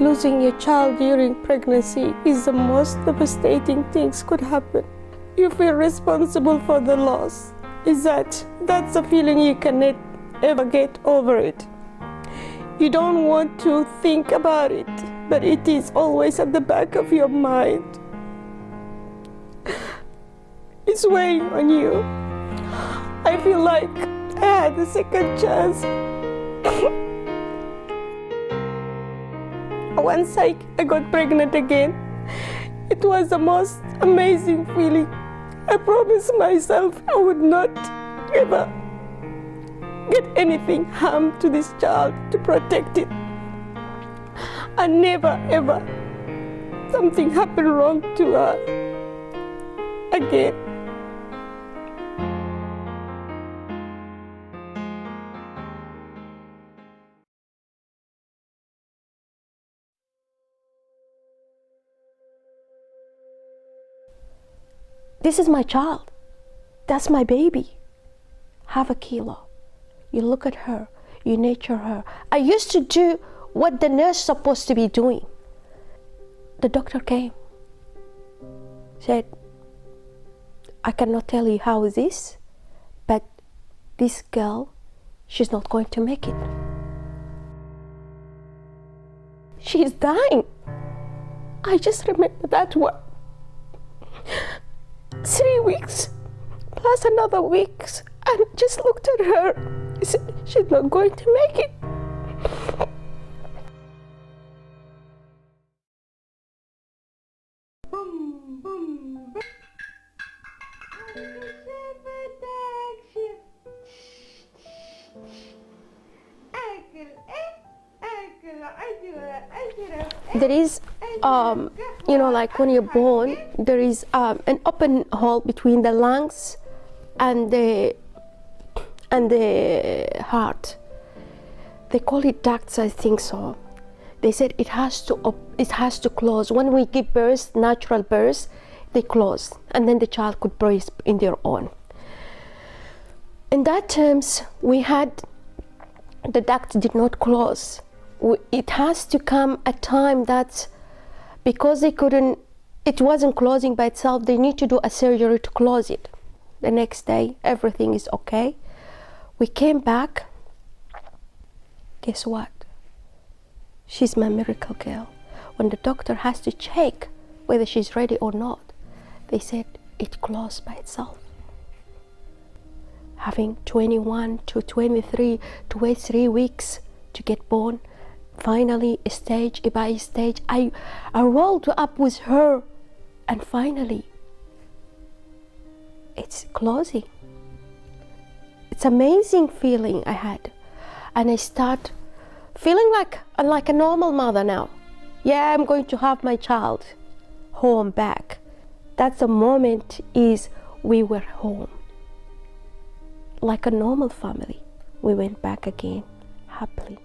Losing your child during pregnancy is the most devastating things could happen. You feel responsible for the loss. That's a feeling you cannot ever get over it. You don't want to think about it, but it is always at the back of your mind. It's weighing on you. I feel like I had a second chance. Once I got pregnant again, it was the most amazing feeling. I promised myself I would not ever get anything harm to this child, to protect it. And never ever something happened wrong to her again. This is my child. That's my baby. Half a kilo. You look at her, you nurture her. I used to do what the nurse is supposed to be doing. The doctor came, said, I cannot tell you how it is, but this girl, she's not going to make it. She's dying. I just remember that one. 3 weeks plus another week, and just looked at her. I said, she's not going to make it. There is, like when you're born, there is an open hole between the lungs and the heart. They call it ducts, I think so. They said it has to close. When we give birth, natural birth, they close, and then the child could breathe in their own. In that terms, we had the ducts did not close. It has to come a time that, because it wasn't closing by itself, they need to do a surgery to close it. The next day, everything is okay. We came back. Guess what? She's my miracle girl. When the doctor has to check whether she's ready or not, they said it closed by itself. Having 21 to 23 to wait 3 weeks to get born, finally, stage by stage, I rolled up with her, and finally, it's closing. It's amazing feeling I had, and I start feeling like a normal mother now. Yeah, I'm going to have my child home back. That's the moment is we were home. Like a normal family, we went back again happily.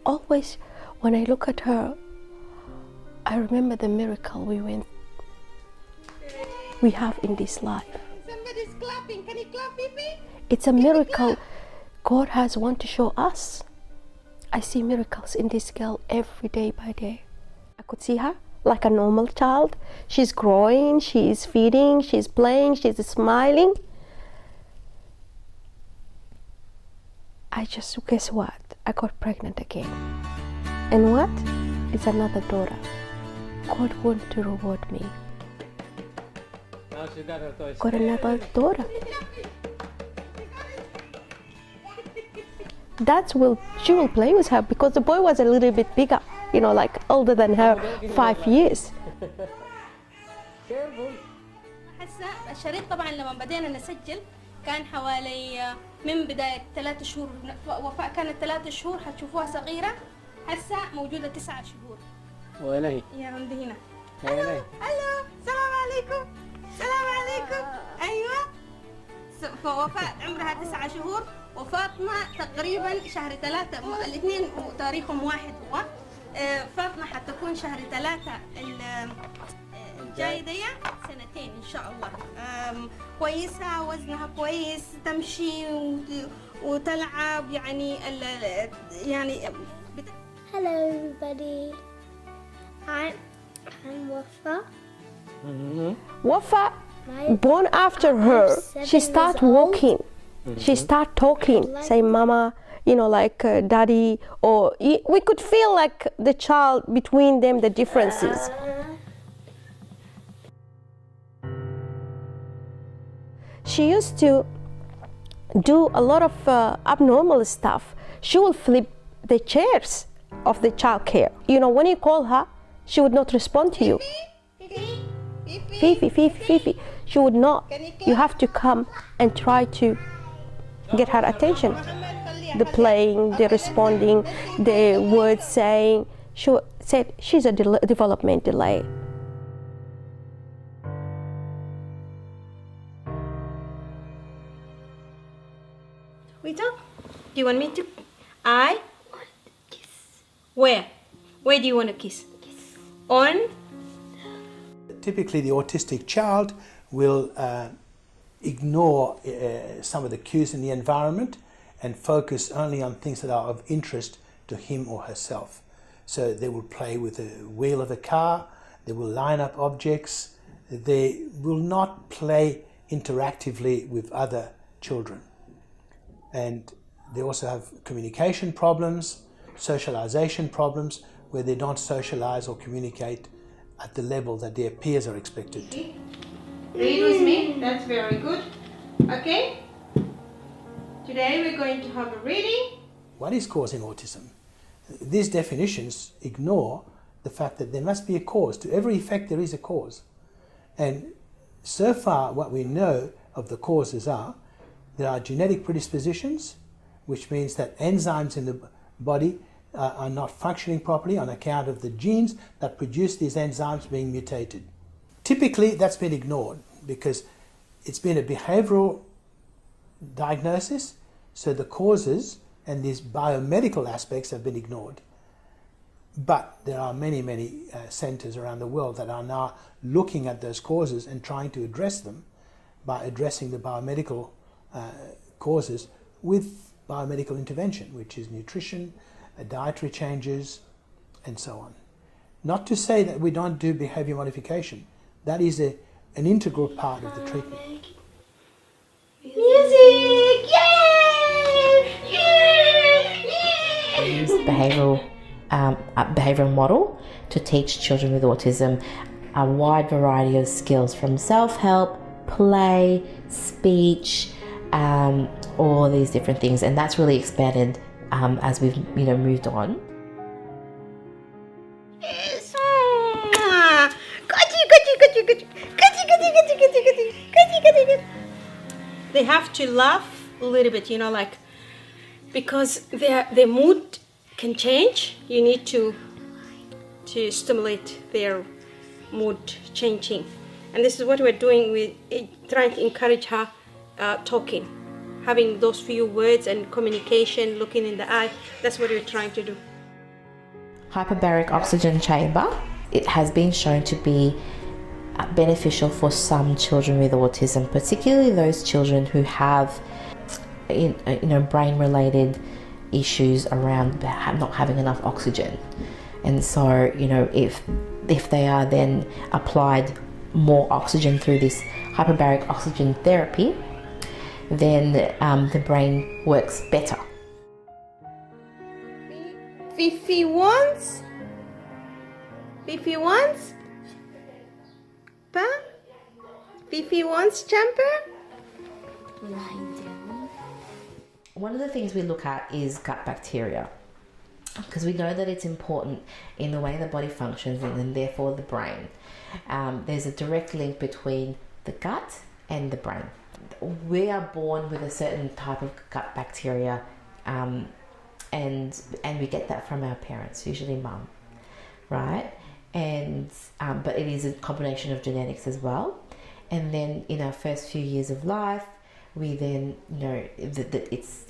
Always when I look at her, I remember the miracle we have in this life. Somebody's clapping. Can you clap, Fifi? It's a miracle God has want to show us. I see miracles in this girl every day by day. I could see her like a normal child. She's growing, she's feeding, she's playing, she's smiling. Guess what? I got pregnant again. And what? It's another daughter. God want to reward me. Now she got her toys. Got another daughter. She will play with her, because the boy was a little bit bigger, like older than her 5 years. هسه الشريط طبعا لما بدينا نسجل كان حوالي من بداية 3 شهور. وفاء كانت 3 شهور، حتشوفوها صغيرة. هسه موجودة 9 شهور. وين هي؟ يا عندي هنا. وين هي؟ الو السلام عليكم. السلام عليكم. ايوه. فوفاء عمرها 9 شهور، وفاطمة تقريبا شهر 3، الاثنين تاريخهم واحد هو. فاطمة حتكون شهر 3 الجاي دي 2 ان شاء الله. كويسة، وزنها كويس، تمشي وتلعب، يعني Hello everybody. I'm Wafa. Wafa, My born after her, I'm she 7 start years old. walking. She start talking, say mama, like daddy, or we could feel like the child between them, the differences. She used to do a lot of abnormal stuff. She will flip the chairs of the child care. When you call her, she would not respond to you. Fifi, Fifi, Fifi. She would not. You have to come and try to get her attention. The playing, the responding, the words saying. She said she's a development delay. We talk? Do you want me to? I want to kiss. Where? Where do you want to kiss? Kiss. On? Typically, the autistic child will ignore some of the cues in the environment and focus only on things that are of interest to him or herself. So they will play with the wheel of a car, they will line up objects, they will not play interactively with other children. And they also have communication problems, socialization problems, where they don't socialize or communicate at the level that their peers are expected to. Read with me. That's very good. Okay? Today we're going to have a reading. What is causing autism? These definitions ignore the fact that there must be a cause. To every effect there is a cause. And so far what we know of the causes are, there are genetic predispositions, which means that enzymes in the body are not functioning properly on account of the genes that produce these enzymes being mutated. Typically that's been ignored because it's been a behavioral diagnosis, so the causes and these biomedical aspects have been ignored. But there are many centers around the world that are now looking at those causes and trying to address them by addressing the biomedical causes with biomedical intervention, which is nutrition, dietary changes, and so on. Not to say that we don't do behavior modification. That is an integral part of the treatment. Music! Yay! Yay! Yay! Use behavioural model to teach children with autism a wide variety of skills from self-help, play, speech, all these different things, and that's really expanded as we've moved on. Yes. Good. They have to laugh a little bit, because their mood can change. You need to stimulate their mood changing, and this is what we're doing. We're trying to encourage her talking, having those few words and communication, looking in the eye. That's what we're trying to do. Hyperbaric oxygen chamber. It has been shown to be beneficial for some children with autism, particularly those children who have brain-related issues around not having enough oxygen. And so, if they are then applied more oxygen through this hyperbaric oxygen therapy, then the brain works better. Fifi wants? Pa? Fifi wants jumper? One of the things we look at is gut bacteria, because we know that it's important in the way the body functions and therefore the brain. There's a direct link between the gut and the brain. We are born with a certain type of gut bacteria, and we get that from our parents, usually mum, right? And but it is a combination of genetics as well. And then in our first few years of life, we then know that it's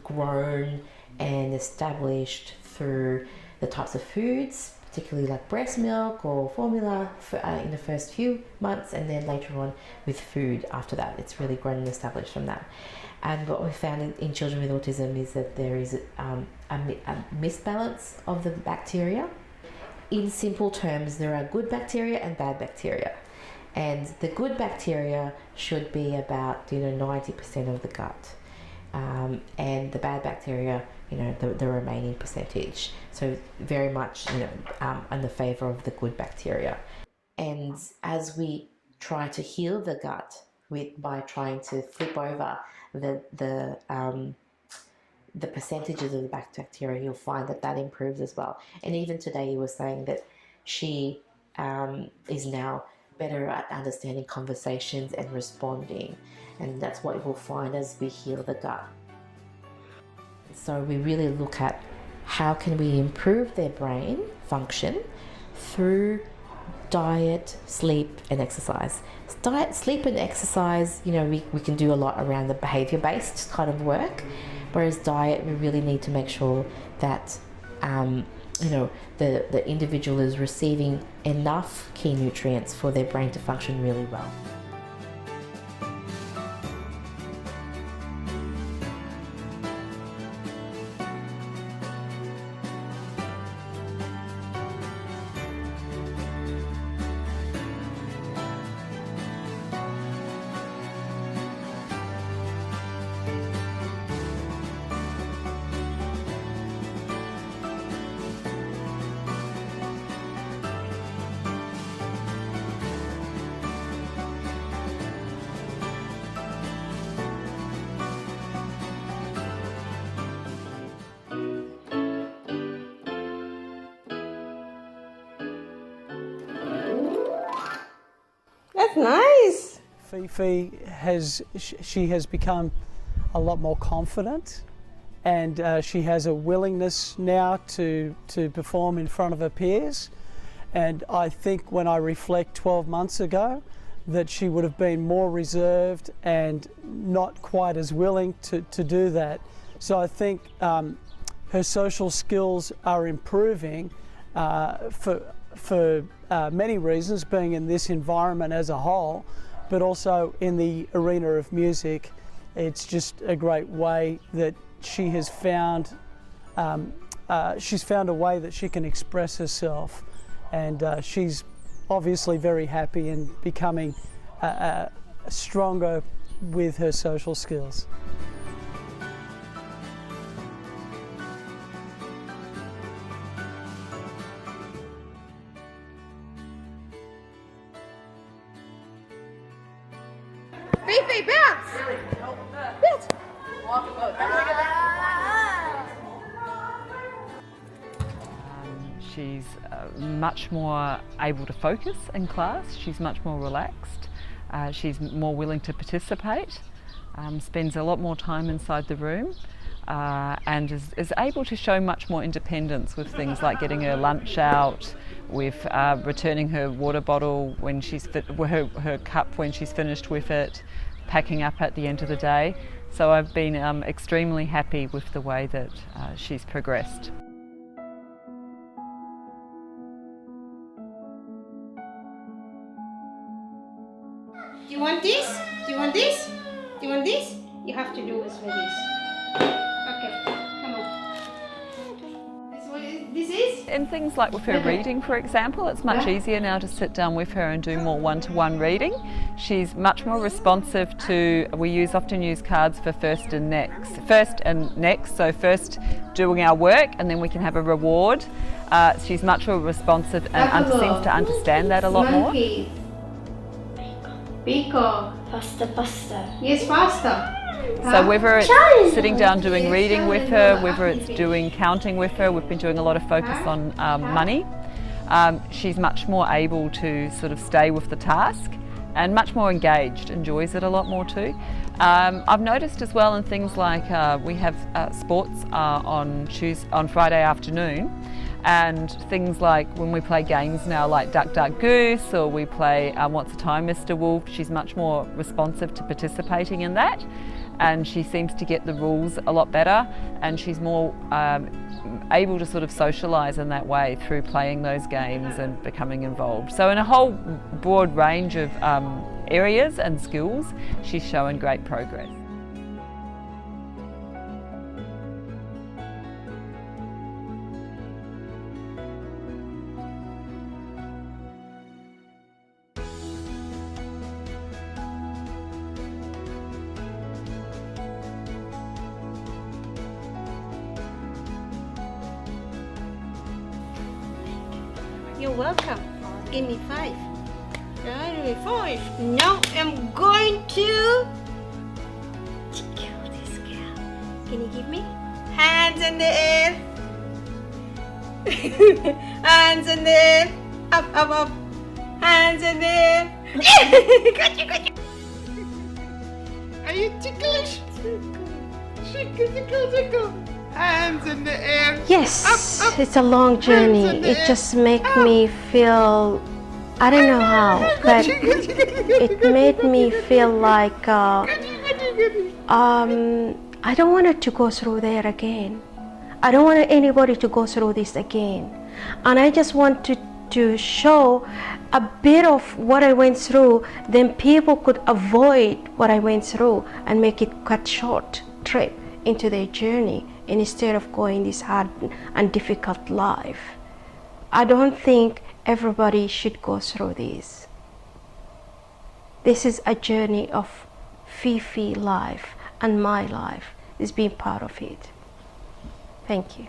grown and established through the types of foods, particularly like breast milk or formula in the first few months, and then later on with food after that. It's really grown and established from that. And what we found in children with autism is that there is a misbalance of the bacteria. In simple terms, there are good bacteria and bad bacteria. And the good bacteria should be about 90% of the gut. And the bad bacteria, the remaining percentage. So very much, in the favour of the good bacteria. And as we try to heal the gut by trying to flip over the percentages of the bacteria, you'll find that improves as well. And even today, you were saying that she is now better at understanding conversations and responding, and that's what we'll find as we heal the gut. So we really look at how can we improve their brain function through diet, sleep and exercise. Diet, sleep and exercise, we can do a lot around the behaviour-based kind of work, whereas diet, we really need to make sure that the individual is receiving enough key nutrients for their brain to function really well. That's nice. Fifi has become a lot more confident, and she has a willingness now to perform in front of her peers. And I think when I reflect 12 months ago, that she would have been more reserved and not quite as willing to do that. So I think her social skills are improving for many reasons, being in this environment as a whole, but also in the arena of music. It's just a great way that she has found, she's found a way that she can express herself, and she's obviously very happy and becoming stronger with her social skills. Fifi, bounce! Bounce! She's much more able to focus in class. She's much more relaxed. She's more willing to participate, spends a lot more time inside the room, and is able to show much more independence with things like getting her lunch out, with returning her water bottle when she's her cup when she's finished with it, packing up at the end of the day. So I've been extremely happy with the way that she's progressed. Do you want this? Do you want this? Do you want this? You have to do this with this. Okay, come on. This is? In things like with her reading, for example, it's much easier now to sit down with her and do more one-to-one reading. She's much more responsive to, we often use cards for first and next, so first doing our work and then we can have a reward. She's much more responsive and seems to understand that a lot more. Pico. Faster. Yes, faster. So whether it's sitting down doing reading with her, whether it's doing counting with her, we've been doing a lot of focus on money. She's much more able to sort of stay with the task and much more engaged, enjoys it a lot more too. I've noticed as well in things like we have sports on Friday afternoon, and things like when we play games now like Duck Duck Goose, or we play What's the Time Mr. Wolf, she's much more responsive to participating in that, and she seems to get the rules a lot better, and she's more able to sort of socialise in that way through playing those games and becoming involved. So in a whole broad range of areas and skills, she's showing great progress. You're welcome. Give me 5. Give me 5. Now I'm going to tickle this girl. Can you give me? Hands in the air. Hands in the air. Up, up, up. Hands in the air. Got you. Are you ticklish? Tickle. Hands in the air. Yes, Up. it's a long journey. Hands in the It air. just make me feel, I don't know how, but it made me feel like I don't want it to go through there again. I don't want anybody to go through this again. And I just want to show a bit of what I went through, then people could avoid what I went through and make it cut short trip into their journey instead of going this hard and difficult life. I don't think everybody should go through this. This is a journey of Fifi life, and my life is being part of it. Thank you.